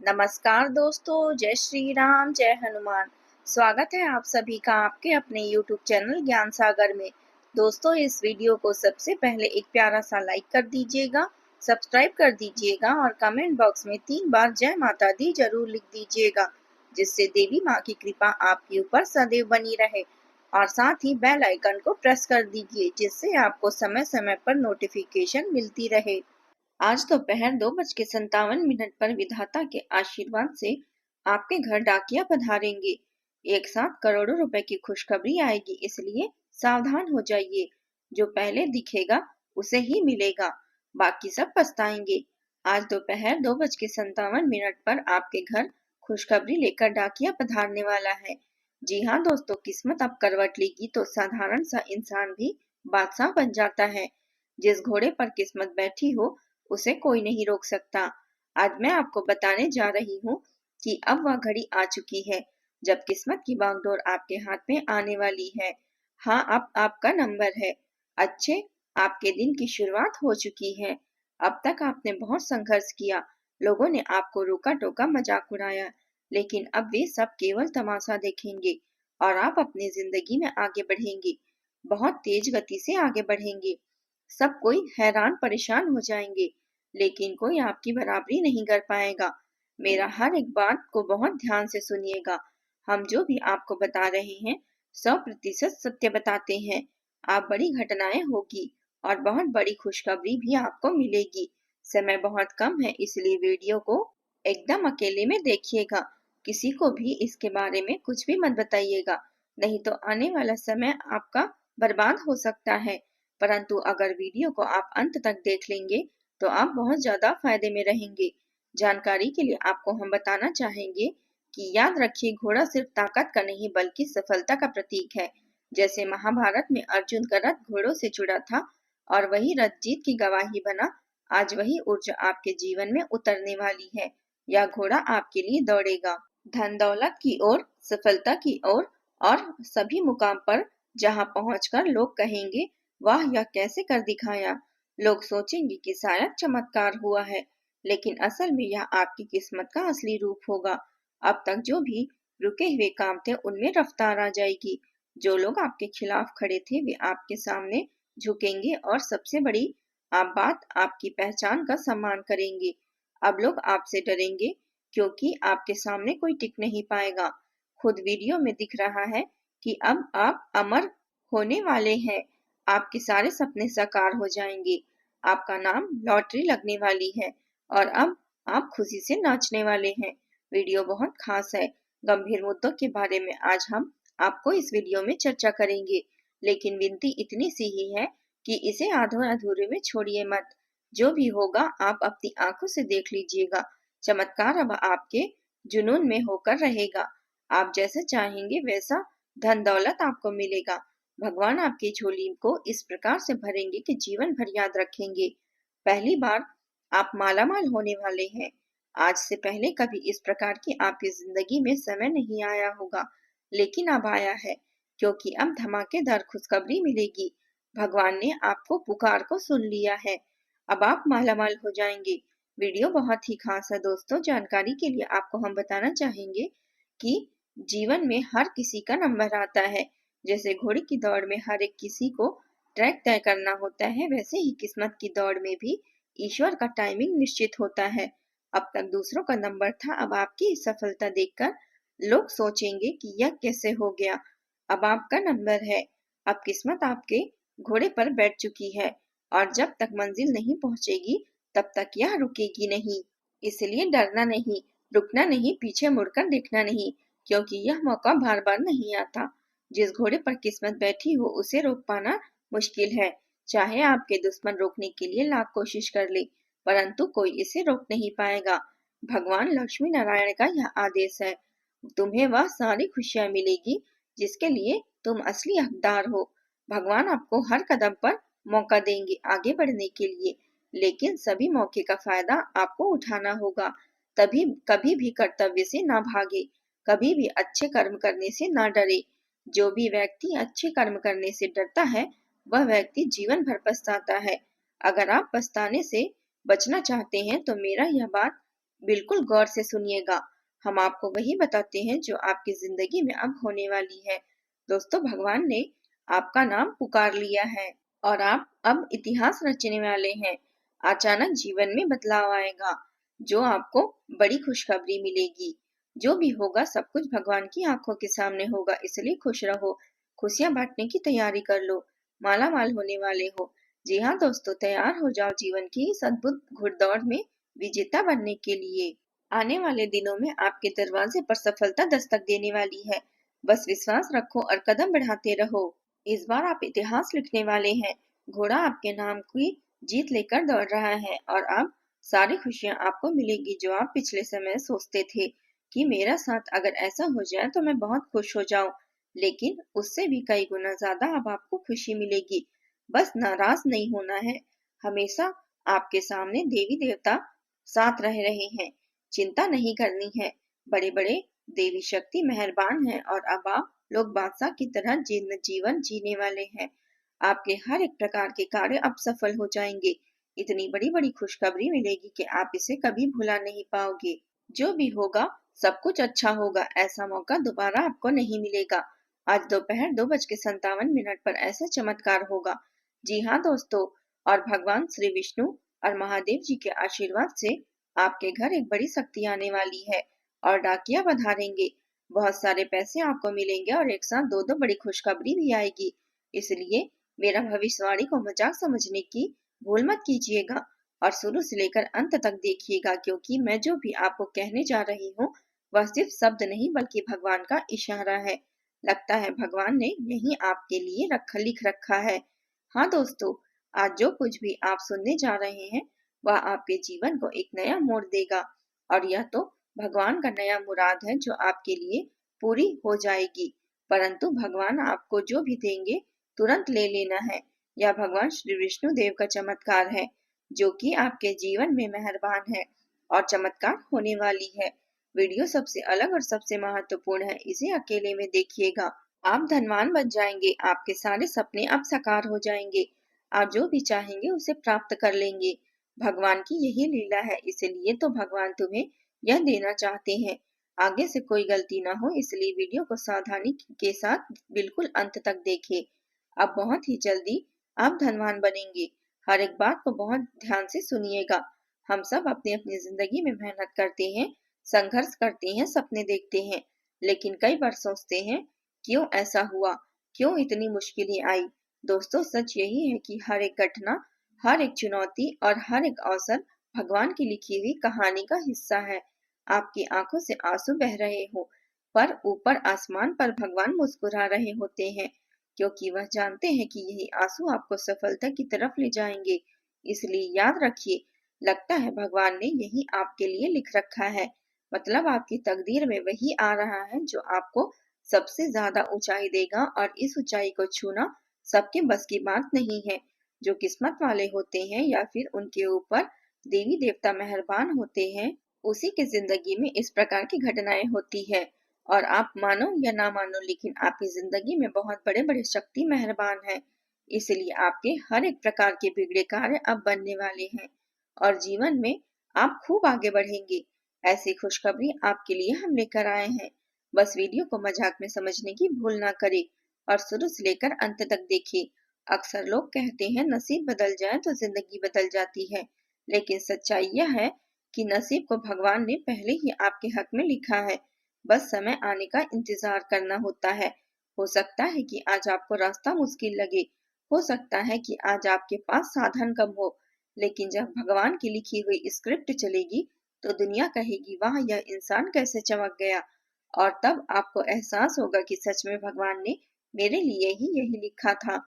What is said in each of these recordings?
नमस्कार दोस्तों, जय श्री राम, जय हनुमान। स्वागत है आप सभी का आपके अपने YouTube चैनल ज्ञान सागर में। दोस्तों, इस वीडियो को सबसे पहले एक प्यारा सा लाइक कर दीजिएगा, सब्सक्राइब कर दीजिएगा और कमेंट बॉक्स में 3 बार जय माता दी जरूर लिख दीजिएगा, जिससे देवी माँ की कृपा आपके ऊपर सदैव बनी रहे। और साथ ही बेल आइकन को प्रेस कर दीजिए, जिससे आपको समय समय पर नोटिफिकेशन मिलती रहे। आज दोपहर 2:57 पर विधाता के आशीर्वाद से आपके घर डाकिया पधारेंगे। एक साथ करोड़ों रुपए की खुशखबरी आएगी, इसलिए सावधान हो जाइए। जो पहले दिखेगा उसे ही मिलेगा, बाकी सब पछताएंगे। आज दोपहर 2:57 पर आपके घर खुशखबरी लेकर डाकिया पधारने वाला है। जी हाँ दोस्तों, किस्मत अब करवट लेगी तो साधारण सा इंसान भी बादशाह बन जाता है। जिस घोड़े पर किस्मत बैठी हो उसे कोई नहीं रोक सकता। आज मैं आपको बताने जा रही हूँ कि अब वह घड़ी आ चुकी है जब किस्मत की बागडोर आपके हाथ में आने वाली है। हाँ, अब आपका नंबर है। अच्छे, आपके दिन की शुरुआत हो चुकी है। अब तक आपने बहुत संघर्ष किया, लोगों ने आपको रोका टोका, मजाक उड़ाया, लेकिन अब वे सब केवल तमाशा देखेंगे और आप अपनी जिंदगी में आगे बढ़ेंगे। बहुत तेज गति से आगे बढ़ेंगे। सब कोई हैरान परेशान हो जाएंगे, लेकिन कोई आपकी बराबरी नहीं कर पाएगा। मेरा हर एक बात को बहुत ध्यान से सुनिएगा। हम जो भी आपको बता रहे हैं 100% सत्य बताते हैं। आप बड़ी घटनाएं होगी और बहुत बड़ी खुशखबरी भी आपको मिलेगी। समय बहुत कम है, इसलिए वीडियो को एकदम अकेले में देखिएगा। किसी को भी इसके बारे में कुछ भी मत बताइएगा, नहीं तो आने वाला समय आपका बर्बाद हो सकता है। परंतु अगर वीडियो को आप अंत तक देख लेंगे तो आप बहुत ज्यादा फायदे में रहेंगे। जानकारी के लिए आपको हम बताना चाहेंगे कि याद रखिए, घोड़ा सिर्फ ताकत का नहीं बल्कि सफलता का प्रतीक है। जैसे महाभारत में अर्जुन का रथ घोड़ों से जुड़ा था और वही रथ जीत की गवाही बना, आज वही ऊर्जा आपके जीवन में उतरने वाली है। यह घोड़ा आपके लिए दौड़ेगा, धन दौलत की ओर, सफलता की ओर, और सभी मुकाम पर जहां पहुंचकर लोग कहेंगे, वाह, यह कैसे कर दिखाया। लोग सोचेंगे कि शायद चमत्कार हुआ है, लेकिन असल में यह आपकी किस्मत का असली रूप होगा। अब तक जो भी रुके हुए काम थे उनमें रफ्तार आ जाएगी। जो लोग आपके खिलाफ खड़े थे वे आपके सामने झुकेंगे और सबसे बड़ी आप बात, आपकी पहचान का सम्मान करेंगे। अब लोग आपसे डरेंगे क्योंकि आपके सामने कोई टिक नहीं पाएगा। खुद वीडियो में दिख रहा है कि अब आप अमर होने वाले हैं। आपके सारे सपने साकार हो जाएंगे। आपका नाम लॉटरी लगने वाली है और अब आप खुशी से नाचने वाले हैं। वीडियो बहुत खास है। गंभीर मुद्दों के बारे में आज हम आपको इस वीडियो में चर्चा करेंगे, लेकिन विनती इतनी सी ही है कि इसे आधे अधूरे में छोड़िए मत। जो भी होगा आप अपनी आंखों से देख लीजिएगा। चमत्कार अब आपके जुनून में होकर रहेगा। आप जैसे चाहेंगे वैसा धन दौलत आपको मिलेगा। भगवान आपकी झोली को इस प्रकार से भरेंगे कि जीवन भर याद रखेंगे। पहली बार आप मालामाल होने वाले हैं। आज से पहले कभी इस प्रकार की आपकी जिंदगी में समय नहीं आया होगा, लेकिन अब आया है, क्योंकि अब धमाकेदार खुशखबरी मिलेगी। भगवान ने आपको पुकार को सुन लिया है। अब आप मालामाल हो जाएंगे। वीडियो बहुत ही खास है दोस्तों। जानकारी के लिए आपको हम बताना चाहेंगे कि जीवन में हर किसी का नंबर आता है। जैसे घोड़े की दौड़ में हर एक किसी को ट्रैक तय करना होता है, वैसे ही किस्मत की दौड़ में भी ईश्वर का टाइमिंग निश्चित होता है। अब तक दूसरों का नंबर था, अब आपकी सफलता देखकर लोग सोचेंगे कि यह कैसे हो गया। अब आपका नंबर है। अब किस्मत आपके घोड़े पर बैठ चुकी है और जब तक मंजिल नहीं पहुंचेगी तब तक यह रुकेगी नहीं। इसलिए डरना नहीं, रुकना नहीं, पीछे मुड़कर देखना नहीं, क्योंकि यह मौका बार बार नहीं आता। जिस घोड़े पर किस्मत बैठी हो उसे रोक पाना मुश्किल है। चाहे आपके दुश्मन रोकने के लिए लाख कोशिश कर ले, परंतु कोई इसे रोक नहीं पाएगा। भगवान लक्ष्मी नारायण का यह आदेश है। तुम्हें वह सारी खुशियां मिलेगी जिसके लिए तुम असली हकदार हो। भगवान आपको हर कदम पर मौका देंगे आगे बढ़ने के लिए, लेकिन सभी मौके का फायदा आपको उठाना होगा। तभी कभी भी कर्तव्य से ना भागे, कभी भी अच्छे कर्म करने से ना डरे। जो भी व्यक्ति अच्छे कर्म करने से डरता है वह व्यक्ति जीवन भर पछताता है। अगर आप पछताने से बचना चाहते हैं तो मेरा यह बात बिल्कुल गौर से सुनिएगा। हम आपको वही बताते हैं जो आपकी जिंदगी में अब होने वाली है। दोस्तों, भगवान ने आपका नाम पुकार लिया है और आप अब इतिहास रचने वाले हैं। अचानक जीवन में बदलाव आएगा, जो आपको बड़ी खुशखबरी मिलेगी। जो भी होगा सब कुछ भगवान की आंखों के सामने होगा, इसलिए खुश रहो। खुशियां बांटने की तैयारी कर लो, माला माल होने वाले हो। जी हाँ दोस्तों, तैयार हो जाओ जीवन की इस अद्भुत घुड़दौड़ में विजेता बनने के लिए। आने वाले दिनों में आपके दरवाजे पर सफलता दस्तक देने वाली है। बस विश्वास रखो और कदम बढ़ाते रहो। इस बार आप इतिहास लिखने वाले हैं। घोड़ा आपके नाम की जीत लेकर दौड़ रहा है और अब सारी खुशियां आपको मिलेगी जो आप पिछले समय सोचते थे कि मेरा साथ अगर ऐसा हो जाए तो मैं बहुत खुश हो जाऊं, लेकिन उससे भी कई गुना ज्यादा अब आपको खुशी मिलेगी। बस नाराज नहीं होना है। हमेशा आपके सामने देवी देवता साथ रह रहे हैं। चिंता नहीं करनी है। बड़े बड़े देवी शक्ति मेहरबान है और अब आप लोग बादशाह की तरह जीवन जीने वाले हैं। आपके हर एक प्रकार के कार्य अब सफल हो जाएंगे। इतनी बड़ी बड़ी खुशखबरी मिलेगी कि आप इसे कभी भुला नहीं पाओगे। जो भी होगा सब कुछ अच्छा होगा। ऐसा मौका दोबारा आपको नहीं मिलेगा। आज दोपहर 2:57 पर ऐसा चमत्कार होगा। जी हाँ दोस्तों, और भगवान श्री विष्णु और महादेव जी के आशीर्वाद से आपके घर एक बड़ी शक्ति आने वाली है और डाकिया पधारेंगे। बहुत सारे पैसे आपको मिलेंगे और एक साथ दो दो बड़ी खुशखबरी भी आएगी। इसलिए मेरा भविष्यवाणी को मजाक समझने की भूल मत कीजिएगा और शुरू से लेकर अंत तक देखिएगा, क्योंकि मैं जो भी आपको कहने जा रही हूँ वह सिर्फ शब्द नहीं बल्कि भगवान का इशारा है। लगता है भगवान ने यही आपके लिए लिख रखा है। हाँ दोस्तों, आज जो कुछ भी आप सुनने जा रहे हैं वह आपके जीवन को एक नया मोड़ देगा और यह तो भगवान का नया मुराद है जो आपके लिए पूरी हो जाएगी। परंतु भगवान आपको जो भी देंगे तुरंत ले लेना है। यह भगवान श्री विष्णु देव का चमत्कार है जो कि आपके जीवन में मेहरबान है और चमत्कार होने वाली है। वीडियो सबसे अलग और सबसे महत्वपूर्ण है, इसे अकेले में देखिएगा। आप धनवान बन जाएंगे। आपके सारे सपने अब साकार हो जाएंगे। आप जो भी चाहेंगे उसे प्राप्त कर लेंगे। भगवान की यही लीला है, इसलिए तो भगवान तुम्हें यह देना चाहते हैं। आगे से कोई गलती ना हो, इसलिए वीडियो को सावधानी के साथ बिल्कुल अंत तक देखें। अब बहुत ही जल्दी आप धनवान बनेंगे। हर एक बात को बहुत ध्यान से सुनिएगा। हम सब अपनी अपनी जिंदगी में मेहनत करते हैं, संघर्ष करते हैं, सपने देखते हैं, लेकिन कई बार सोचते हैं क्यों ऐसा हुआ, क्यों इतनी मुश्किलें आई। दोस्तों, सच यही है कि हर एक घटना, हर एक चुनौती और हर एक अवसर भगवान की लिखी हुई कहानी का हिस्सा है। आपकी आंखों से आंसू बह रहे हो, पर ऊपर आसमान पर भगवान मुस्कुरा रहे होते हैं, क्योंकि वह जानते हैं कि यही आंसू आपको सफलता की तरफ ले जाएंगे। इसलिए याद रखिए, लगता है भगवान ने यही आपके लिए लिख रखा है। मतलब आपकी तकदीर में वही आ रहा है जो आपको सबसे ज्यादा ऊंचाई देगा और इस ऊंचाई को छूना सबके बस की बात नहीं है। जो किस्मत वाले होते हैं या फिर उनके ऊपर देवी देवता मेहरबान होते हैं, उसी की जिंदगी में इस प्रकार की घटनाएं होती है। और आप मानो या ना मानो, लेकिन आपकी जिंदगी में बहुत बड़े बड़े शक्ति मेहरबान है। इसलिए आपके हर एक प्रकार के बिगड़े कार्य अब बनने वाले हैं और जीवन में आप खूब आगे बढ़ेंगे। ऐसी खुशखबरी आपके लिए हम लेकर आए हैं। बस वीडियो को मजाक में समझने की भूल ना करें और शुरू से लेकर अंत तक देखें। अक्सर लोग कहते हैं नसीब बदल जाए तो जिंदगी बदल जाती है, लेकिन सच्चाई यह है कि नसीब को भगवान ने पहले ही आपके हक में लिखा है। बस समय आने का इंतजार करना होता है। हो सकता है कि आज आपको रास्ता मुश्किल लगे, हो सकता है कि आज आपके पास साधन कम हो, लेकिन जब भगवान की लिखी हुई स्क्रिप्ट चलेगी तो दुनिया कहेगी वाह, यह इंसान कैसे चमक गया। और तब आपको एहसास होगा कि सच में भगवान ने मेरे लिए ही यही लिखा था।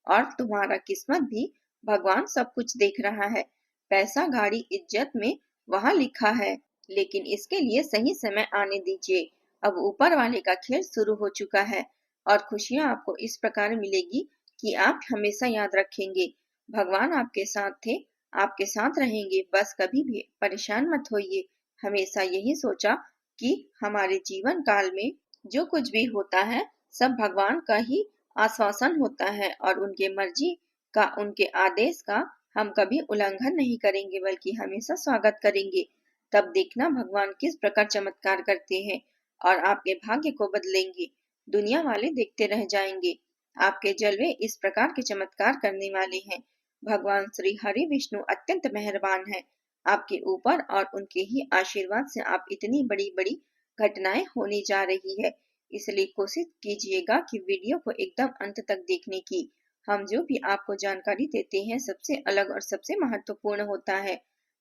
और तुम्हारा किस्मत भी भगवान सब कुछ देख रहा है। पैसा, गाड़ी, इज्जत में वहां लिखा है, लेकिन इसके लिए सही समय आने दीजिए। अब ऊपर वाले का खेल शुरू हो चुका है और खुशियां आपको इस प्रकार मिलेगी कि आप हमेशा याद रखेंगे भगवान आपके साथ थे, आपके साथ रहेंगे। बस कभी भी परेशान मत होइए। हमेशा यही सोचा कि हमारे जीवन काल में जो कुछ भी होता है सब भगवान का ही आश्वासन होता है और उनके मर्जी का, उनके आदेश का हम कभी उल्लंघन नहीं करेंगे बल्कि हमेशा स्वागत करेंगे। तब देखना भगवान किस प्रकार चमत्कार करते हैं और आपके भाग्य को बदलेंगे। दुनिया वाले देखते रह जाएंगे। आपके जलवे इस प्रकार के चमत्कार करने वाले हैं। भगवान श्री हरि विष्णु अत्यंत मेहरबान है आपके ऊपर, और उनके ही आशीर्वाद से आप इतनी बड़ी बड़ी घटनाएं होने जा रही है। इसलिए कोशिश कीजिएगा कि वीडियो को एकदम अंत तक देखने की। हम जो भी आपको जानकारी देते हैं सबसे अलग और सबसे महत्वपूर्ण होता है।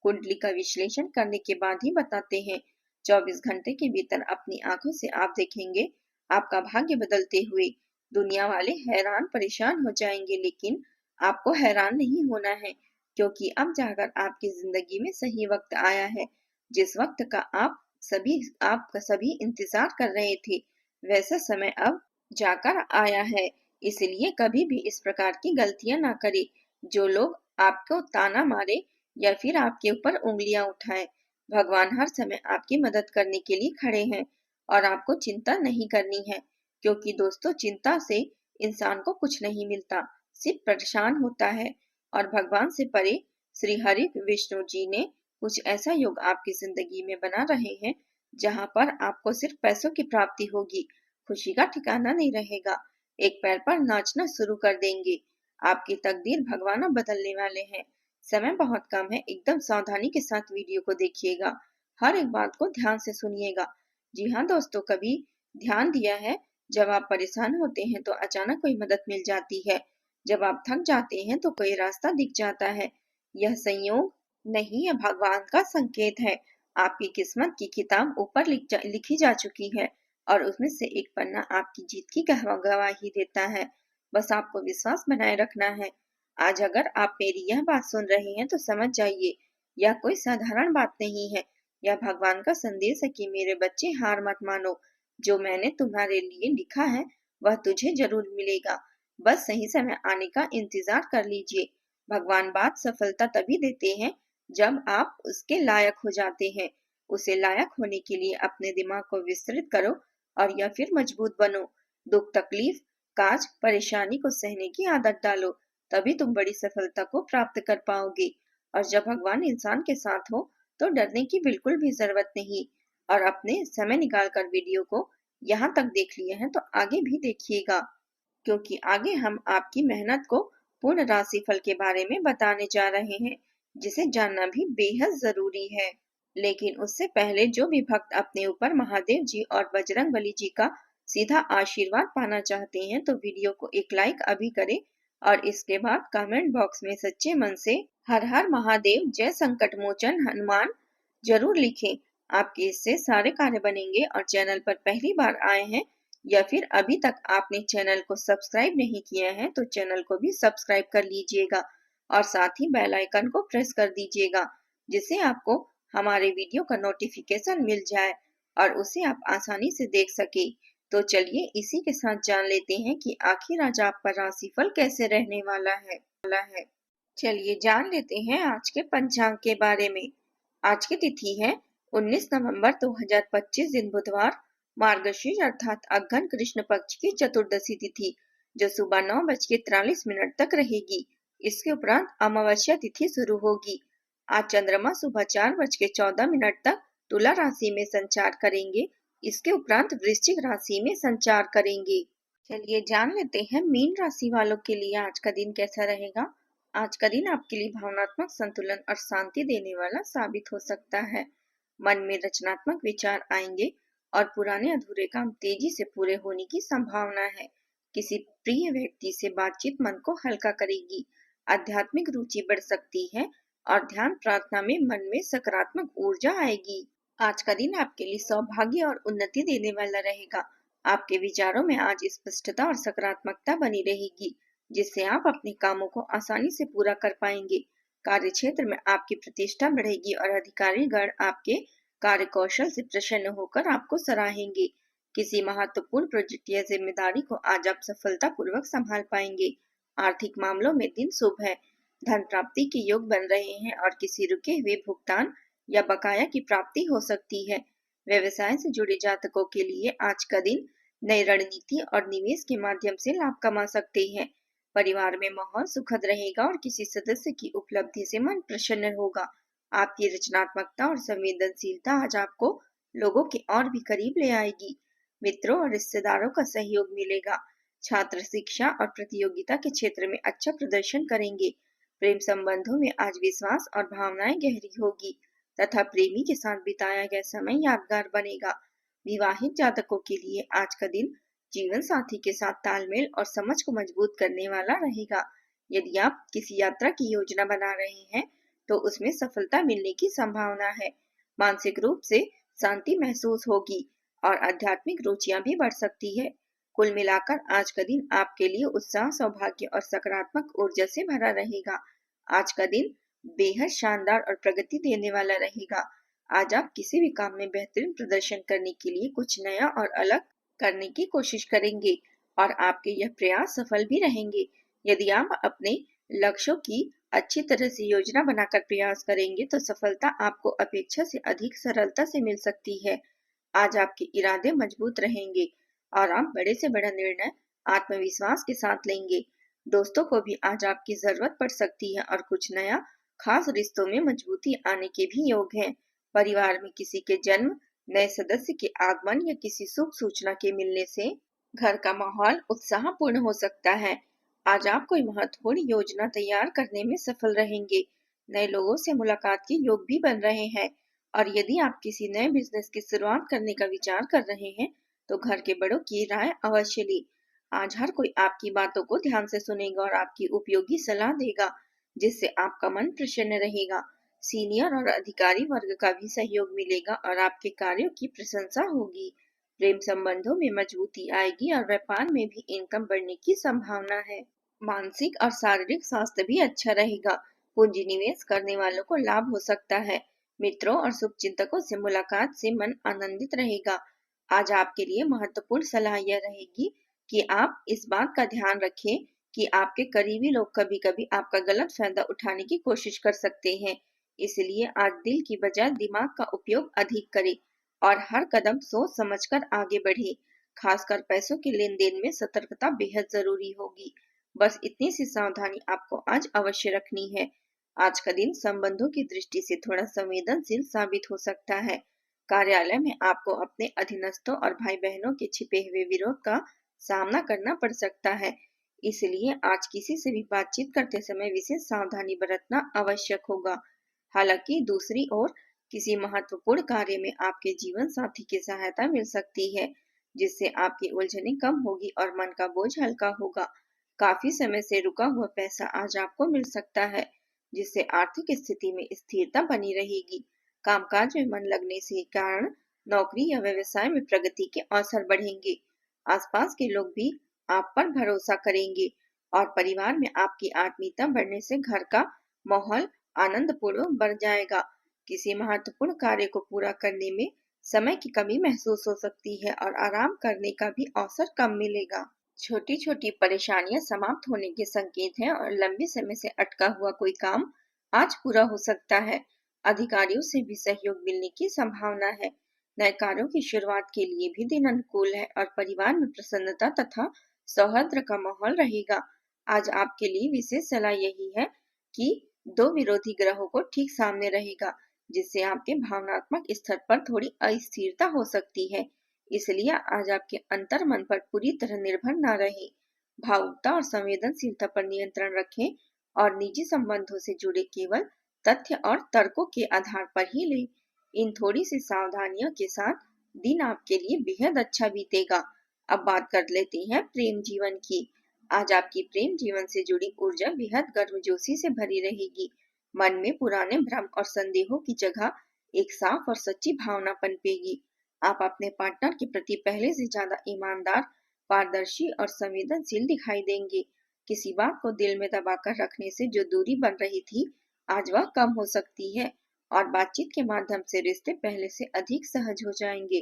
कुंडली का विश्लेषण करने के बाद ही बताते हैं। 24 घंटे के भीतर अपनी आंखों से आप देखेंगे आपका भाग्य बदलते हुए। दुनिया वाले हैरान परेशान हो जाएंगे, लेकिन आपको हैरान नहीं होना है, क्योंकि अब जाकर आपकी जिंदगी में सही वक्त आया है। जिस वक्त का आप सभी इंतजार कर रहे थे, वैसा समय अब जाकर आया है। इसलिए कभी भी इस प्रकार की गलतियां ना करें। जो लोग आपको ताना मारे या फिर आपके ऊपर उंगलियां उठाए, भगवान हर समय आपकी मदद करने के लिए खड़े हैं और आपको चिंता नहीं करनी है। क्योंकि दोस्तों, चिंता से इंसान को कुछ नहीं मिलता, सिर्फ परेशान होता है। और भगवान से परे श्री हरि विष्णु जी ने कुछ ऐसा योग आपकी जिंदगी में बना रहे हैं जहां पर आपको सिर्फ पैसों की प्राप्ति होगी, खुशी का ठिकाना नहीं रहेगा। एक पैर पर नाचना शुरू कर देंगे। आपकी तकदीर भगवान अब बदलने वाले हैं। समय बहुत कम है, एकदम सावधानी के साथ वीडियो को देखिएगा। हर एक बात को ध्यान से सुनिएगा। जी हाँ दोस्तों, कभी ध्यान दिया है जब आप परेशान होते हैं तो अचानक कोई मदद मिल जाती है। जब आप थक जाते हैं तो कोई रास्ता दिख जाता है। यह संयोग नहीं, यह भगवान का संकेत है। आपकी किस्मत की किताब ऊपर लिखी जा चुकी है और उसमें से एक पन्ना आपकी जीत की गवाही देता है। बस आपको विश्वास बनाए रखना है। आज अगर आप मेरी यह बात सुन रहे हैं तो समझ जाइए, यह कोई साधारण बात नहीं है। यह भगवान का संदेश है कि मेरे बच्चे, हार मत मानो। जो मैंने तुम्हारे लिए लिखा है वह तुझे जरूर मिलेगा। बस सही समय आने का इंतजार कर लीजिए। भगवान बात सफलता तभी देते हैं जब आप उसके लायक हो जाते हैं। उसे लायक होने के लिए अपने दिमाग को विस्तृत करो और या फिर मजबूत बनो। दुख, तकलीफ, काज, परेशानी को सहने की आदत डालो, तभी तुम बड़ी सफलता को प्राप्त कर पाओगे। और जब भगवान इंसान के साथ हो तो डरने की बिल्कुल भी जरूरत नहीं। और अपने समय निकाल कर वीडियो को यहाँ तक देख लिए हैं तो आगे भी देखिएगा, क्योंकि आगे हम आपकी मेहनत को पूर्ण राशिफल के बारे में बताने जा रहे हैं, जिसे जानना भी बेहद जरूरी है। लेकिन उससे पहले जो भी भक्त अपने ऊपर महादेव जी और बजरंगबली जी का सीधा आशीर्वाद पाना चाहते हैं तो वीडियो को एक लाइक अभी करें और इसके बाद कमेंट बॉक्स में सच्चे मन से हर हर महादेव, जय संकट मोचन हनुमान जरूर लिखें। आपके इससे सारे कार्य बनेंगे। और चैनल पर पहली बार आए हैं या फिर अभी तक आपने चैनल को सब्सक्राइब नहीं किया है तो चैनल को भी सब्सक्राइब कर लीजिएगा और साथ ही बेल आइकन को प्रेस कर दीजिएगा, जिससे आपको हमारे वीडियो का नोटिफिकेशन मिल जाए और उसे आप आसानी से देख सके। तो चलिए इसी के साथ जान लेते हैं कि आखिर आज आपका राशिफल कैसे रहने वाला है। चलिए जान लेते हैं आज के पंचांग के बारे में। आज की तिथि है 19 नवंबर 2025, दिन बुधवार, मार्गशीर्ष अर्थात अघ्न कृष्ण पक्ष की चतुर्दशी तिथि, जो सुबह 9:43 तक रहेगी। इसके उपरांत अमावस्या तिथि शुरू होगी। आज चंद्रमा सुबह 4:14 तक तुला राशि में संचार करेंगे। इसके उपरांत वृश्चिक राशि में संचार करेंगे। चलिए जान लेते हैं मीन राशि वालों के लिए आज का दिन कैसा रहेगा। आज का दिन आपके लिए भावनात्मक संतुलन और शांति देने वाला साबित हो सकता है। मन में रचनात्मक विचार आएंगे और पुराने अधूरे काम तेजी से पूरे होने की संभावना है। किसी प्रिय व्यक्ति से बातचीत मन को हल्का करेगी। आध्यात्मिक रुचि बढ़ सकती है और ध्यान प्रार्थना में मन में सकारात्मक ऊर्जा आएगी। आज का दिन आपके लिए सौभाग्य और उन्नति देने वाला रहेगा। आपके विचारों में आज स्पष्टता और सकारात्मकता बनी रहेगी, जिससे आप अपने कामों को आसानी से पूरा कर पाएंगे। कार्य क्षेत्र में आपकी प्रतिष्ठा बढ़ेगी और अधिकारी गण आपके कार्य कौशल से प्रसन्न होकर आपको सराहेंगे। किसी महत्वपूर्ण प्रोजेक्ट या जिम्मेदारी को आज आप सफलता पूर्वक संभाल पाएंगे। आर्थिक मामलों में दिन शुभ है। धन प्राप्ति के योग बन रहे हैं और किसी रुके हुए भुगतान या बकाया की प्राप्ति हो सकती है। व्यवसाय से जुड़े जातकों के लिए आज का दिन नई रणनीति और निवेश के माध्यम से लाभ कमा सकते हैं। परिवार में माहौल सुखद रहेगा और किसी सदस्य की उपलब्धि से मन प्रसन्न होगा। आपकी रचनात्मकता और संवेदनशीलता आज आपको लोगों के और भी करीब ले आएगी। मित्रों और रिश्तेदारों का सहयोग मिलेगा। छात्र शिक्षा और प्रतियोगिता के क्षेत्र में अच्छा प्रदर्शन करेंगे। प्रेम संबंधों में आज विश्वास और भावनाएं गहरी होगी तथा प्रेमी के साथ बिताया गया समय यादगार बनेगा। विवाहित जातकों के लिए आज का दिन जीवन साथी के साथ तालमेल और समझ को मजबूत करने वाला रहेगा। यदि आप किसी यात्रा की योजना बना रहे हैं तो उसमें सफलता मिलने की संभावना है। मानसिक रूप से शांति महसूस होगी और आध्यात्मिक रुचियां भी बढ़ सकती है। कुल मिलाकर आज का दिन आपके लिए उत्साह, सौभाग्य और सकारात्मक ऊर्जा से भरा रहेगा। आज का दिन बेहद शानदार और प्रगति देने वाला रहेगा। आज आप किसी भी काम में बेहतरीन प्रदर्शन करने के लिए कुछ नया और अलग करने की कोशिश करेंगे और आपके यह प्रयास सफल भी रहेंगे। यदि आप अपने लक्ष्यों की अच्छी तरह से योजना बनाकर प्रयास करेंगे तो सफलता आपको अपेक्षा से अधिक सरलता से मिल सकती है। आज आपके इरादे मजबूत रहेंगे और आप बड़े से बड़ा निर्णय आत्मविश्वास के साथ लेंगे। दोस्तों को भी आज आपकी जरूरत पड़ सकती है और कुछ नया खास रिश्तों में मजबूती आने के भी योग हैं। परिवार में किसी के जन्म, नए सदस्य के आगमन या किसी शुभ सूचना के मिलने से घर का माहौल उत्साहपूर्ण हो सकता है। आज आप कोई महत्वपूर्ण योजना तैयार करने में सफल रहेंगे। नए लोगों से मुलाकात के योग भी बन रहे हैं और यदि आप किसी नए बिजनेस की शुरुआत करने का विचार कर रहे हैं तो घर के बड़ों की राय अवश्य लें। आज हर कोई आपकी बातों को ध्यान से सुनेगा और आपकी उपयोगी सलाह देगा, जिससे आपका मन प्रसन्न रहेगा। सीनियर और अधिकारी वर्ग का भी सहयोग मिलेगा और आपके कार्यों की प्रशंसा होगी। प्रेम संबंधों में मजबूती आएगी और व्यापार में भी इनकम बढ़ने की संभावना है। मानसिक और शारीरिक स्वास्थ्य भी अच्छा रहेगा। पूंजी निवेश करने वालों को लाभ हो सकता है। मित्रों और शुभचिंतकों से मुलाकात से मन आनंदित रहेगा। आज आपके लिए महत्वपूर्ण सलाह यह रहेगी कि आप इस बात का ध्यान रखें कि आपके करीबी लोग कभी कभी आपका गलत फायदा उठाने की कोशिश कर सकते हैं। इसलिए आज दिल की बजाय दिमाग का उपयोग अधिक करें और हर कदम सोच समझकर आगे बढ़े। खासकर पैसों के लेन देन में सतर्कता बेहद जरूरी होगी। बस इतनी सी सावधानी आपको आज अवश्य रखनी है। आज का दिन संबंधों की दृष्टि से थोड़ा संवेदनशील साबित हो सकता है। कार्यालय में आपको अपने अधीनस्थों और भाई बहनों के छिपे हुए विरोध का सामना करना पड़ सकता है। इसलिए आज किसी से भी बातचीत करते समय विशेष सावधानी बरतना आवश्यक होगा। हालांकि दूसरी ओर किसी महत्वपूर्ण कार्य में आपके जीवन साथी की सहायता मिल सकती है, जिससे आपकी उलझनें कम होगी और मन का बोझ हल्का होगा। काफी समय से रुका हुआ पैसा आज आपको मिल सकता है, जिससे आर्थिक स्थिति में स्थिरता बनी रहेगी। कामकाज में मन लगने से कारण नौकरी या व्यवसाय में प्रगति के अवसर बढ़ेंगे। आसपास के लोग भी आप पर भरोसा करेंगे और परिवार में आपकी आत्मीयता बढ़ने से घर का माहौल आनंदपूर्ण बढ़ जाएगा। किसी महत्वपूर्ण कार्य को पूरा करने में समय की कमी महसूस हो सकती है और आराम करने का भी अवसर कम मिलेगा। छोटी छोटी परेशानियां समाप्त होने के संकेत हैं और लंबे समय से अटका हुआ कोई काम आज पूरा हो सकता है। अधिकारियों से भी सहयोग मिलने की संभावना है। नए कार्यों की शुरुआत के लिए भी दिन अनुकूल है और परिवार में प्रसन्नता तथा सौहार्द का माहौल रहेगा। आज आपके लिए विशेष सलाह यही है कि दो विरोधी ग्रहों को ठीक सामने रहेगा, जिससे आपके भावनात्मक स्तर पर थोड़ी अस्थिरता हो सकती है। इसलिए आज आपके अंतर मन पर पूरी तरह निर्भर न रहे। भावुकता और संवेदनशीलता पर नियंत्रण रखें और निजी संबंधों से जुड़े केवल तथ्य और तर्कों के आधार पर ही लें। इन थोड़ी सी सावधानियों के साथ दिन आपके लिए बेहद अच्छा बीतेगा। अब बात कर लेते हैं प्रेम जीवन की। आज आपकी प्रेम जीवन से जुड़ी ऊर्जा बेहद गर्मजोशी से भरी रहेगी। मन में पुराने भ्रम और संदेहों की जगह एक साफ और सच्ची भावना पनपेगी। आप अपने पार्टनर के प्रति पहले से ज्यादा ईमानदार, पारदर्शी और संवेदनशील दिखाई देंगे। किसी बात को दिल में दबाकर रखने से जो दूरी बन रही थी, आज वह कम हो सकती है और बातचीत के माध्यम से रिश्ते पहले से अधिक सहज हो जाएंगे।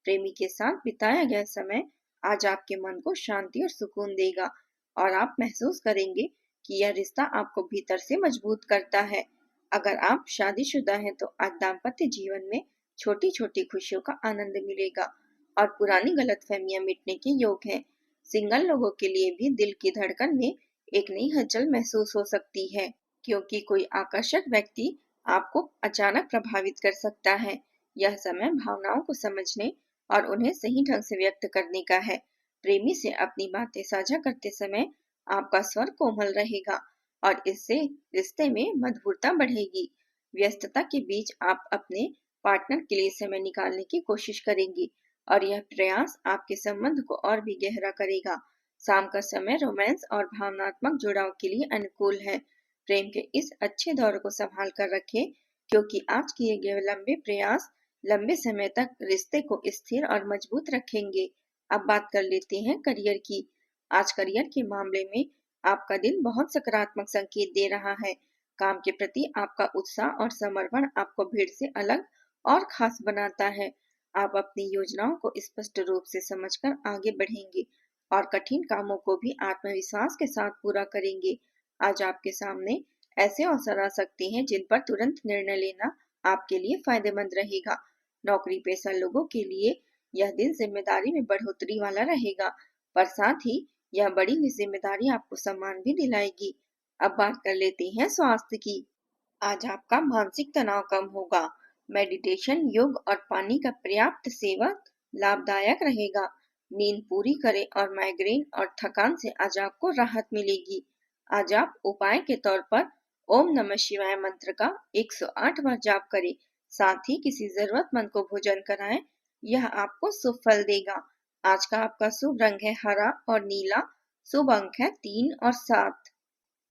प्रेमी के साथ बिताया गया समय आज आपके मन को शांति और सुकून देगा और आप महसूस करेंगे कि यह रिश्ता आपको भीतर से मजबूत करता है। अगर आप शादीशुदा हैं तो आज दाम्पत्य जीवन में छोटी छोटी खुशियों का आनंद मिलेगा और पुरानी गलतफहमियां मिटने के योग हैं। सिंगल लोगों के लिए भी दिल की धड़कन में एक नई हलचल महसूस हो सकती है, क्योंकि कोई आकर्षक व्यक्ति आपको अचानक प्रभावित कर सकता है। यह समय भावनाओं को समझने और उन्हें सही ढंग से व्यक्त करने का है। प्रेमी से अपनी बातें साझा करते समय आपका स्वर कोमल रहेगा और इससे रिश्ते में मधुरता बढ़ेगी। व्यस्तता के बीच आप अपने पार्टनर के लिए समय निकालने की कोशिश करेंगे और यह प्रयास आपके संबंध को और भी गहरा करेगा। शाम का समय रोमांस और भावनात्मक जुड़ाव के लिए अनुकूल है। प्रेम के इस अच्छे दौर को संभाल कर रखें, क्योंकि आज किए गए लंबे प्रयास लंबे समय तक रिश्ते को स्थिर और मजबूत रखेंगे। अब बात कर लेते हैं करियर की। आज करियर के मामले में आपका दिन बहुत सकारात्मक संकेत दे रहा है। काम के प्रति आपका उत्साह और समर्पण आपको भीड़ से अलग और खास बनाता है। आप अपनी योजनाओं को स्पष्ट रूप से समझकर आगे बढ़ेंगे और कठिन कामों को भी आत्मविश्वास के साथ पूरा करेंगे। आज आपके सामने ऐसे अवसर आ सकते हैं जिन पर तुरंत निर्णय लेना आपके लिए फायदेमंद रहेगा। नौकरी पेशा लोगों के लिए यह दिन जिम्मेदारी में बढ़ोतरी वाला रहेगा, पर साथ ही यह बड़ी हुई जिम्मेदारी आपको सम्मान भी दिलाएगी। अब बात कर लेते हैं स्वास्थ्य की। आज आपका मानसिक तनाव कम होगा। मेडिटेशन, योग और पानी का पर्याप्त सेवन लाभदायक रहेगा। नींद पूरी करें और माइग्रेन और थकान से आज आपको राहत मिलेगी। आज आप उपाय के तौर पर ओम नमः शिवाय मंत्र का 108 बार जाप करें। साथ ही किसी जरूरतमंद को भोजन कराएं। यह आपको शुभ फल देगा। आज का आपका शुभ रंग है हरा और नीला। शुभ अंक है 3 और 7।